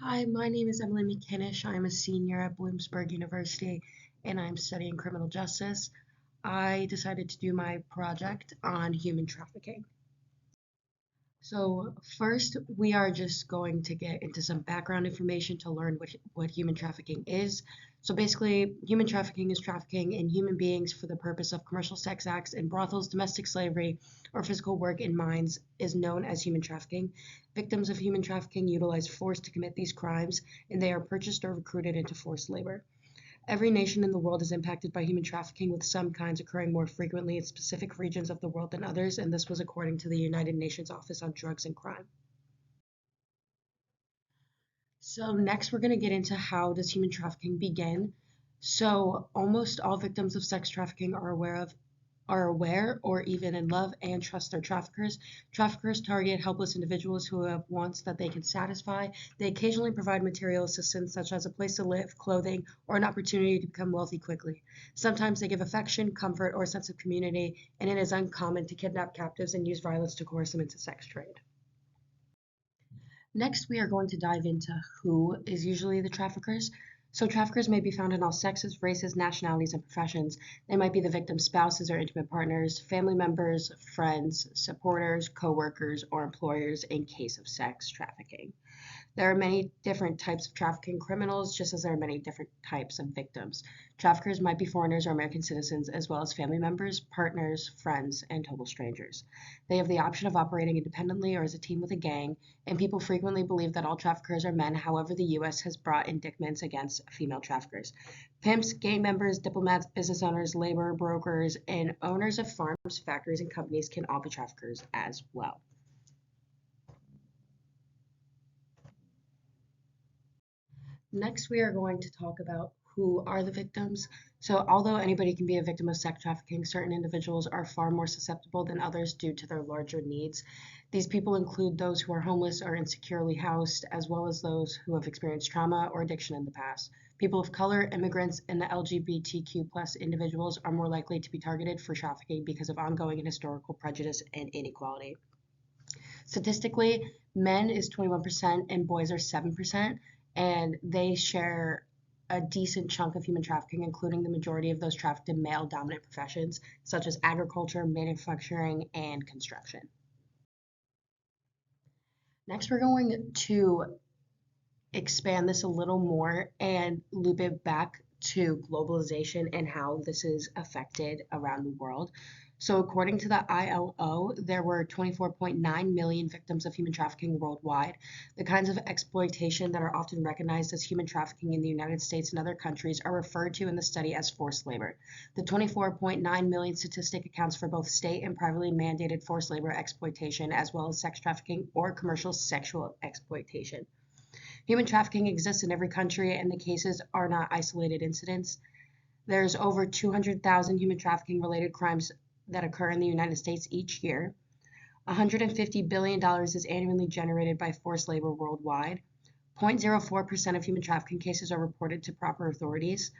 Hi, my name is Emily McInnish. I'm a senior at Bloomsburg University and I'm studying criminal justice. I decided to do my project on human trafficking. So, first, we are just going to get into some background information to learn what human trafficking is. So, basically, human trafficking is trafficking in human beings for the purpose of commercial sex acts in brothels, domestic slavery, or physical work in mines is known as human trafficking. Victims of human trafficking utilize force to commit these crimes, and they are purchased or recruited into forced labor. Every nation in the world is impacted by human trafficking, with some kinds occurring more frequently in specific regions of the world than others, and this was according to the United Nations Office on Drugs and Crime. So next we're going to get into how does human trafficking begin. So almost all victims of sex trafficking are aware or even in love and trust their traffickers. Traffickers target helpless individuals who have wants that they can satisfy. They occasionally provide material assistance such as a place to live, clothing, or an opportunity to become wealthy quickly. Sometimes they give affection, comfort, or a sense of community, and it is uncommon to kidnap captives and use violence to coerce them into sex trade. Next, we are going to dive into who is usually the traffickers. So, traffickers may be found in all sexes, races, nationalities, and professions. They might be the victim's spouses or intimate partners, family members, friends, supporters, co workers, or employers in case of sex trafficking. There are many different types of trafficking criminals, just as there are many different types of victims. Traffickers might be foreigners or American citizens, as well as family members, partners, friends, and total strangers. They have the option of operating independently or as a team with a gang, and people frequently believe that all traffickers are men. However, the U.S. has brought indictments against female traffickers. Pimps, gang members, diplomats, business owners, labor brokers, and owners of farms, factories, and companies can all be traffickers as well. Next, we are going to talk about who are the victims. So, although anybody can be a victim of sex trafficking, certain individuals are far more susceptible than others due to their larger needs. These people include those who are homeless or insecurely housed, as well as those who have experienced trauma or addiction in the past. People of color, immigrants, and the LGBTQ plus individuals are more likely to be targeted for trafficking because of ongoing and historical prejudice and inequality. Statistically, men is 21% and boys are 7%, and they share a decent chunk of human trafficking, including the majority of those trafficked in male dominant professions such as agriculture, manufacturing, and construction. Next, we're going to expand this a little more and loop it back to globalization and how this is affected around the world. So, according to the ILO, there were 24.9 million victims of human trafficking worldwide. The kinds of exploitation that are often recognized as human trafficking in the United States and other countries are referred to in the study as forced labor. The 24.9 million statistic accounts for both state and privately mandated forced labor exploitation, as well as sex trafficking or commercial sexual exploitation. Human trafficking exists in every country, and the cases are not isolated incidents. There's over 200,000 human trafficking related crimes that occur in the United States each year. $150 billion is annually generated by forced labor worldwide. 0.04% of human trafficking cases are reported to proper authorities.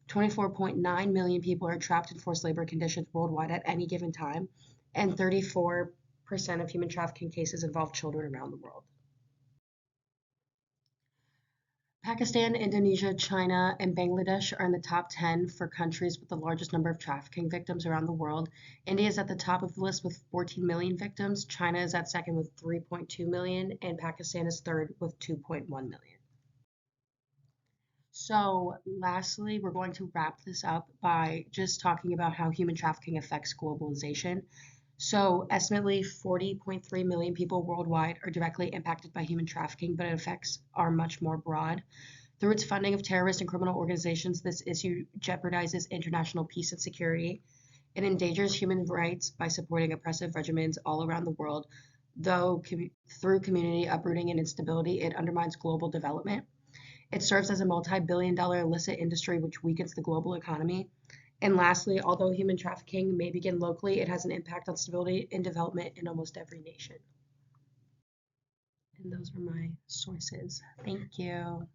24.9 million people are trapped in forced labor conditions worldwide at any given time, and 34% of human trafficking cases involve children around the world. Pakistan, Indonesia, China, and Bangladesh are in the top 10 for countries with the largest number of trafficking victims around the world. India is at the top of the list with 14 million victims. China is at second with 3.2 million, and Pakistan is third with 2.1 million. So, lastly, we're going to wrap this up by just talking about how human trafficking affects globalization. So, estimately 40.3 million people worldwide are directly impacted by human trafficking, but its effects are much more broad. Through its funding of terrorist and criminal organizations, this issue jeopardizes international peace and security. It endangers human rights by supporting oppressive regimens all around the world. Though through community uprooting and instability, it undermines global development. It serves as a multi-billion-dollar illicit industry which weakens the global economy. And lastly, although human trafficking may begin locally, it has an impact on stability and development in almost every nation. And those are my sources. Thank you.